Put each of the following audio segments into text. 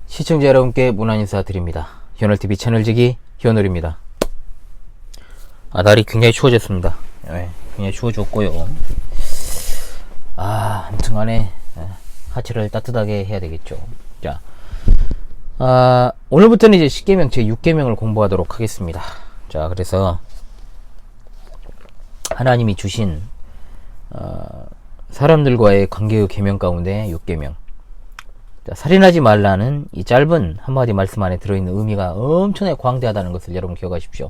시청자 여러분께 문안 인사드립니다. 현월TV 채널지기 현월입니다. 날이 굉장히 추워졌습니다. 네, 굉장히 추워졌고요. 아무튼 간에 하체를 따뜻하게 해야 되겠죠. 자, 오늘부터는 이제 10계명 제 6계명을 공부하도록 하겠습니다. 자, 그래서 하나님이 주신 사람들과의 관계의 계명 가운데 6계명. 자, 살인하지 말라는 이 짧은 한마디 말씀 안에 들어있는 의미가 엄청나게 광대하다는 것을 여러분 기억하십시오.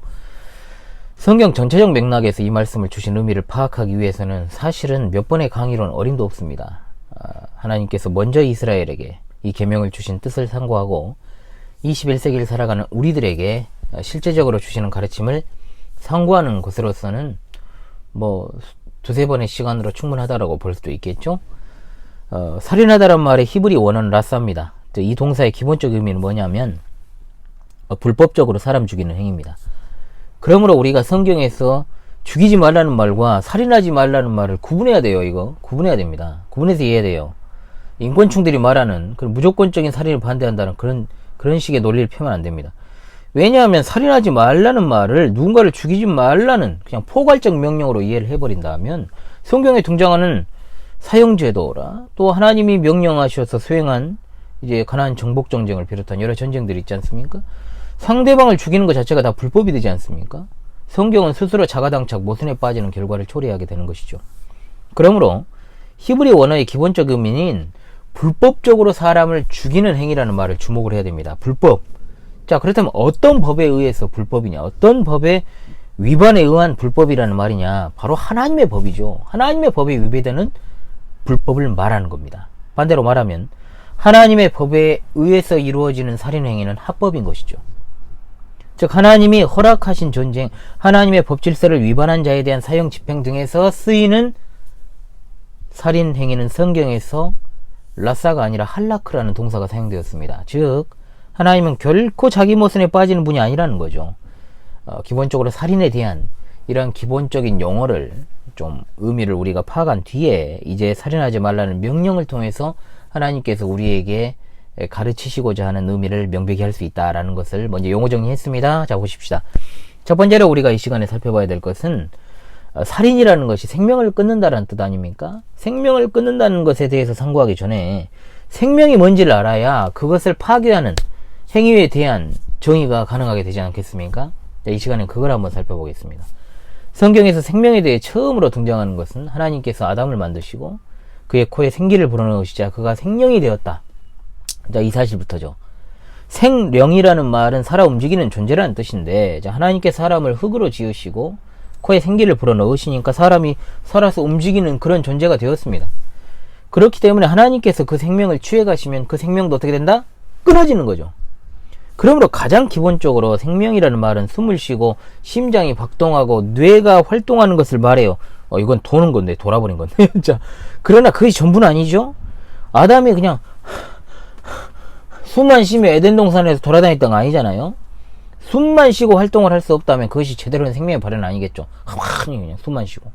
성경 전체적 맥락에서 이 말씀을 주신 의미를 파악하기 위해서는 사실은 몇 번의 강의로는 어림도 없습니다. 하나님께서 먼저 이스라엘에게 이 계명을 주신 뜻을 상고하고 21세기를 살아가는 우리들에게 실제적으로 주시는 가르침을 상고하는 것으로서는 뭐 두세 번의 시간으로 충분하다라고 볼 수도 있겠죠. 살인하다란 말의 히브리 원어는 라사입니다. 이 동사의 기본적 의미는 뭐냐면 불법적으로 사람 죽이는 행위입니다. 그러므로 우리가 성경에서 죽이지 말라는 말과 살인하지 말라는 말을 구분해야 돼요. 이거 구분해야 됩니다. 구분해서 이해해야 돼요. 인권충들이 말하는 그런 무조건적인 살인을 반대한다는 그런 식의 논리를 펴면 안 됩니다. 왜냐하면 살인하지 말라는 말을 누군가를 죽이지 말라는 그냥 포괄적 명령으로 이해를 해버린다면 성경에 등장하는 사형제도라 또 하나님이 명령하셔서 수행한 이제 가나안 정복 전쟁을 비롯한 여러 전쟁들이 있지 않습니까? 상대방을 죽이는 것 자체가 다 불법이 되지 않습니까? 성경은 스스로 자가당착 모순에 빠지는 결과를 초래하게 되는 것이죠. 그러므로 히브리 원어의 기본적 의미는 불법적으로 사람을 죽이는 행위라는 말을 주목을 해야 됩니다. 불법. 자, 그렇다면 어떤 법에 의해서 불법이냐? 어떤 법의 위반에 의한 불법이라는 말이냐? 바로 하나님의 법이죠. 하나님의 법에 위배되는 불법을 말하는 겁니다. 반대로 말하면 하나님의 법에 의해서 이루어지는 살인행위는 합법인 것이죠. 즉 하나님이 허락하신 전쟁, 하나님의 법 질서를 위반한 자에 대한 사형 집행 등에서 쓰이는 살인행위는 성경에서 라사가 아니라 할라크라는 동사가 사용되었습니다. 즉 하나님은 결코 자기 모순에 빠지는 분이 아니라는 거죠. 기본적으로 살인에 대한 이런 기본적인 용어를 좀 의미를 우리가 파악한 뒤에 이제 살인하지 말라는 명령을 통해서 하나님께서 우리에게 가르치시고자 하는 의미를 명백히 할 수 있다라는 것을 먼저 용어 정리했습니다. 자, 보십시다. 첫 번째로 우리가 이 시간에 살펴봐야 될 것은 살인이라는 것이 생명을 끊는다라는 뜻 아닙니까? 생명을 끊는다는 것에 대해서 상고하기 전에 생명이 뭔지를 알아야 그것을 파괴하는 행위에 대한 정의가 가능하게 되지 않겠습니까? 자, 이 시간에 그걸 한번 살펴보겠습니다. 성경에서 생명에 대해 처음으로 등장하는 것은 하나님께서 아담을 만드시고 그의 코에 생기를 불어넣으시자 그가 생명이 되었다. 자, 이 사실부터죠. 생령이라는 말은 살아 움직이는 존재라는 뜻인데, 자, 하나님께서 사람을 흙으로 지으시고 코에 생기를 불어넣으시니까 사람이 살아서 움직이는 그런 존재가 되었습니다. 그렇기 때문에 하나님께서 그 생명을 취해가시면 그 생명도 어떻게 된다? 끊어지는 거죠. 그러므로 가장 기본적으로 생명이라는 말은 숨을 쉬고 심장이 박동하고 뇌가 활동하는 것을 말해요. 이건 도는 건데, 돌아버린 건데. 자, 그러나 그것이 전부는 아니죠. 아담이 그냥 숨만 쉬며 에덴 동산에서 돌아다녔던 거 아니잖아요. 숨만 쉬고 활동을 할 수 없다면 그것이 제대로 된 생명의 발현은 아니겠죠. 가만히 그냥 숨만 쉬고.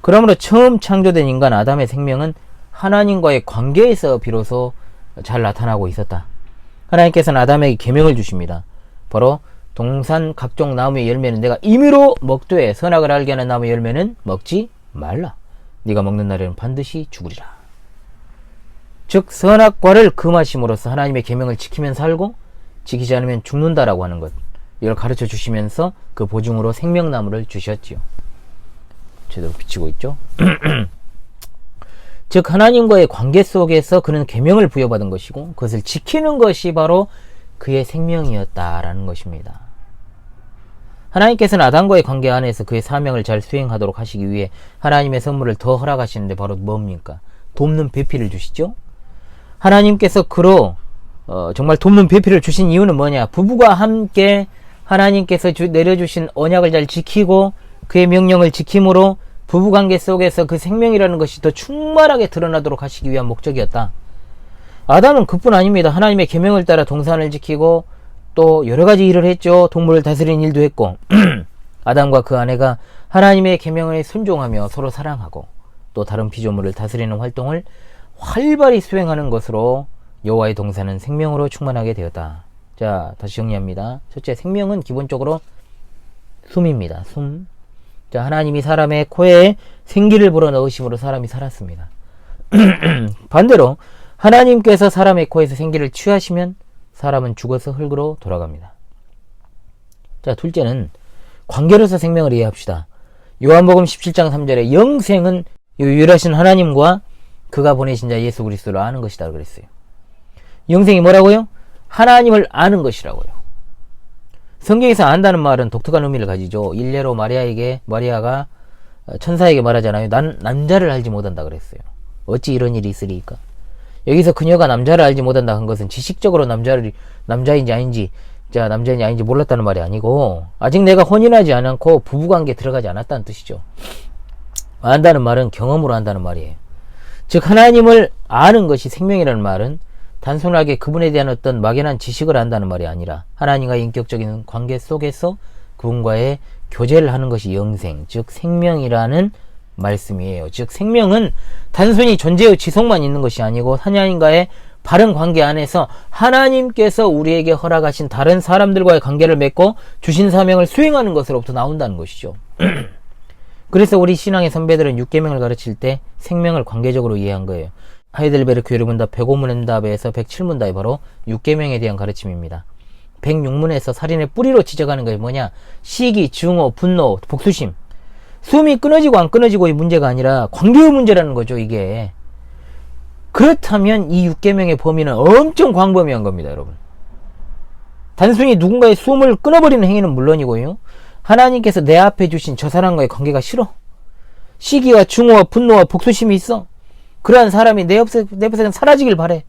그러므로 처음 창조된 인간 아담의 생명은 하나님과의 관계에서 비로소 잘 나타나고 있었다. 하나님께서는 아담에게 계명을 주십니다. 바로 동산 각종 나무의 열매는 내가 임의로 먹되 선악을 알게 하는 나무의 열매는 먹지 말라. 네가 먹는 날에는 반드시 죽으리라. 즉 선악과를 금하심으로써 하나님의 계명을 지키면 살고 지키지 않으면 죽는다라고 하는 것, 이걸 가르쳐 주시면서 그 보증으로 생명나무를 주셨지요. 제대로 비치고 있죠. 즉 하나님과의 관계 속에서 그는 계명을 부여받은 것이고 그것을 지키는 것이 바로 그의 생명이었다라는 것입니다. 하나님께서는 아담과의 관계 안에서 그의 사명을 잘 수행하도록 하시기 위해 하나님의 선물을 더 허락하시는데 바로 뭡니까? 돕는 배필을 주시죠. 하나님께서 그로 정말 돕는 배필을 주신 이유는 뭐냐? 부부가 함께 하나님께서 내려주신 언약을 잘 지키고 그의 명령을 지킴으로 부부관계 속에서 그 생명이라는 것이 더 충만하게 드러나도록 하시기 위한 목적이었다. 아담은 그뿐 아닙니다. 하나님의 계명을 따라 동산을 지키고 또 여러가지 일을 했죠. 동물을 다스리는 일도 했고 아담과 그 아내가 하나님의 계명에 순종하며 서로 사랑하고 또 다른 피조물을 다스리는 활동을 활발히 수행하는 것으로 여호와의 동산은 생명으로 충만하게 되었다. 자, 다시 정리합니다. 첫째, 생명은 기본적으로 숨입니다. 숨. 자, 하나님이 사람의 코에 생기를 불어넣으심으로 사람이 살았습니다. 반대로 하나님께서 사람의 코에서 생기를 취하시면 사람은 죽어서 흙으로 돌아갑니다. 자, 둘째는 관계로서 생명을 이해합시다. 요한복음 17장 3절에 영생은 유일하신 하나님과 그가 보내신 자 예수 그리스도를 아는 것이다 그랬어요. 영생이 뭐라고요? 하나님을 아는 것이라고요. 성경에서 안다는 말은 독특한 의미를 가지죠. 일례로 마리아가 천사에게 말하잖아요. 난 남자를 알지 못한다 그랬어요. 어찌 이런 일이 있으리까? 여기서 그녀가 남자를 알지 못한다 한 것은 지식적으로 남자인지 아닌지 몰랐다는 말이 아니고 아직 내가 혼인하지 않고 부부관계에 들어가지 않았다는 뜻이죠. 안다는 말은 경험으로 안다는 말이에요. 즉 하나님을 아는 것이 생명이라는 말은 단순하게 그분에 대한 어떤 막연한 지식을 안다는 말이 아니라 하나님과의 인격적인 관계 속에서 그분과의 교제를 하는 것이 영생, 즉 생명이라는 말씀이에요. 즉 생명은 단순히 존재의 지속만 있는 것이 아니고 하나님과의 바른 관계 안에서 하나님께서 우리에게 허락하신 다른 사람들과의 관계를 맺고 주신 사명을 수행하는 것으로부터 나온다는 것이죠. 그래서 우리 신앙의 선배들은 6계명을 가르칠 때 생명을 관계적으로 이해한 거예요. 하이델베르크 여러분답 105문답에서 107문답이 바로 6계명에 대한 가르침입니다. 106문에서 살인의 뿌리로 지적하는 것이 뭐냐? 시기, 증오, 분노, 복수심. 숨이 끊어지고 안 끊어지고의 문제가 아니라 관계의 문제라는 거죠, 이게. 그렇다면 이 6계명의 범위는 엄청 광범위한 겁니다, 여러분. 단순히 누군가의 숨을 끊어버리는 행위는 물론이고요. 하나님께서 내 앞에 주신 저 사람과의 관계가 싫어. 시기와 증오와 분노와 복수심이 있어. 그러한 사람이 내 옆에서 사라지길 바래.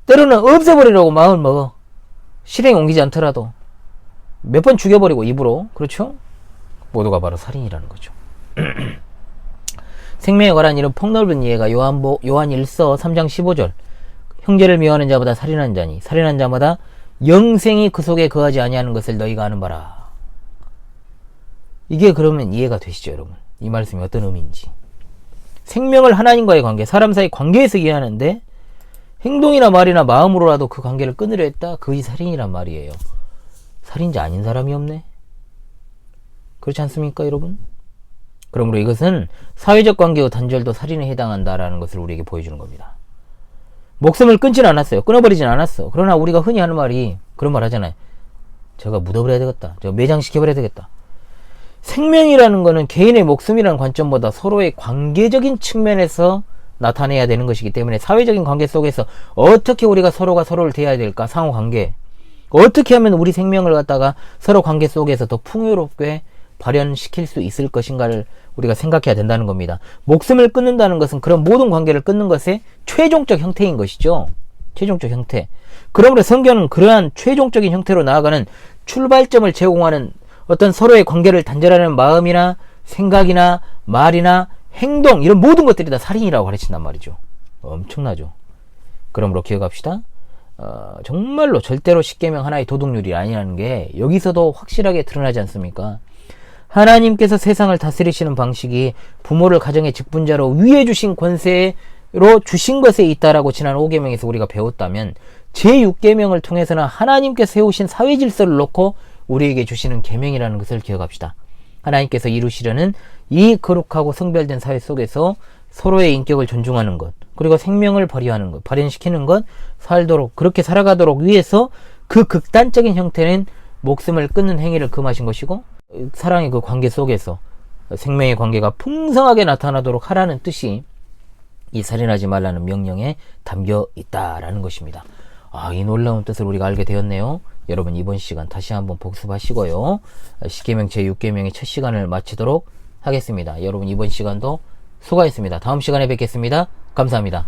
때로는 없애버리라고 마음을 먹어. 실행에 옮기지 않더라도. 몇 번 죽여버리고 입으로. 그렇죠? 모두가 바로 살인이라는 거죠. 생명에 관한 이런 폭넓은 이해가 요한 1서 3장 15절 형제를 미워하는 자보다 살인한 자니 살인한 자마다 영생이 그 속에 거하지 아니하는 것을 너희가 아는 바라. 이게 그러면 이해가 되시죠, 여러분? 이 말씀이 어떤 의미인지. 생명을 하나님과의 관계, 사람 사이 관계에서 이해하는데 행동이나 말이나 마음으로라도 그 관계를 끊으려 했다? 그것이 살인이란 말이에요. 살인자 아닌 사람이 없네? 그렇지 않습니까, 여러분? 그러므로 이것은 사회적 관계의 단절도 살인에 해당한다라는 것을 우리에게 보여주는 겁니다. 목숨을 끊지는 않았어요. 끊어버리진 않았어. 그러나 우리가 흔히 하는 말이 그런 말 하잖아요. 저거 묻어버려야 되겠다. 저거 매장시켜버려야 되겠다. 생명이라는 거는 개인의 목숨이라는 관점보다 서로의 관계적인 측면에서 나타내야 되는 것이기 때문에 사회적인 관계 속에서 어떻게 우리가 서로가 서로를 대해야 될까? 상호관계. 어떻게 하면 우리 생명을 갖다가 서로 관계 속에서 더 풍요롭게 발현시킬 수 있을 것인가를 우리가 생각해야 된다는 겁니다. 목숨을 끊는다는 것은 그런 모든 관계를 끊는 것의 최종적 형태인 것이죠. 최종적 형태. 그러므로 성경은 그러한 최종적인 형태로 나아가는 출발점을 제공하는 어떤 서로의 관계를 단절하는 마음이나 생각이나 말이나 행동 이런 모든 것들이 다 살인이라고 가르친단 말이죠. 엄청나죠. 그러므로 기억합시다. 정말로 절대로 10계명 하나의 도덕률이 아니라는 게 여기서도 확실하게 드러나지 않습니까? 하나님께서 세상을 다스리시는 방식이 부모를 가정의 직분자로 위에 주신 권세로 주신 것에 있다라고 지난 5계명에서 우리가 배웠다면 제6계명을 통해서는 하나님께서 세우신 사회 질서를 놓고 우리에게 주시는 계명이라는 것을 기억합시다. 하나님께서 이루시려는 이 거룩하고 성별된 사회 속에서 서로의 인격을 존중하는 것, 그리고 생명을 발휘하는 것, 발현시키는 것, 살도록 그렇게 살아가도록 위해서 그 극단적인 형태는 목숨을 끊는 행위를 금하신 것이고 사랑의 그 관계 속에서 생명의 관계가 풍성하게 나타나도록 하라는 뜻이 이 살인하지 말라는 명령에 담겨 있다라는 것입니다. 이 놀라운 뜻을 우리가 알게 되었네요. 여러분 이번 시간 다시 한번 복습하시고요. 10계명 제6계명의 첫 시간을 마치도록 하겠습니다. 여러분 이번 시간도 수고하셨습니다. 다음 시간에 뵙겠습니다. 감사합니다.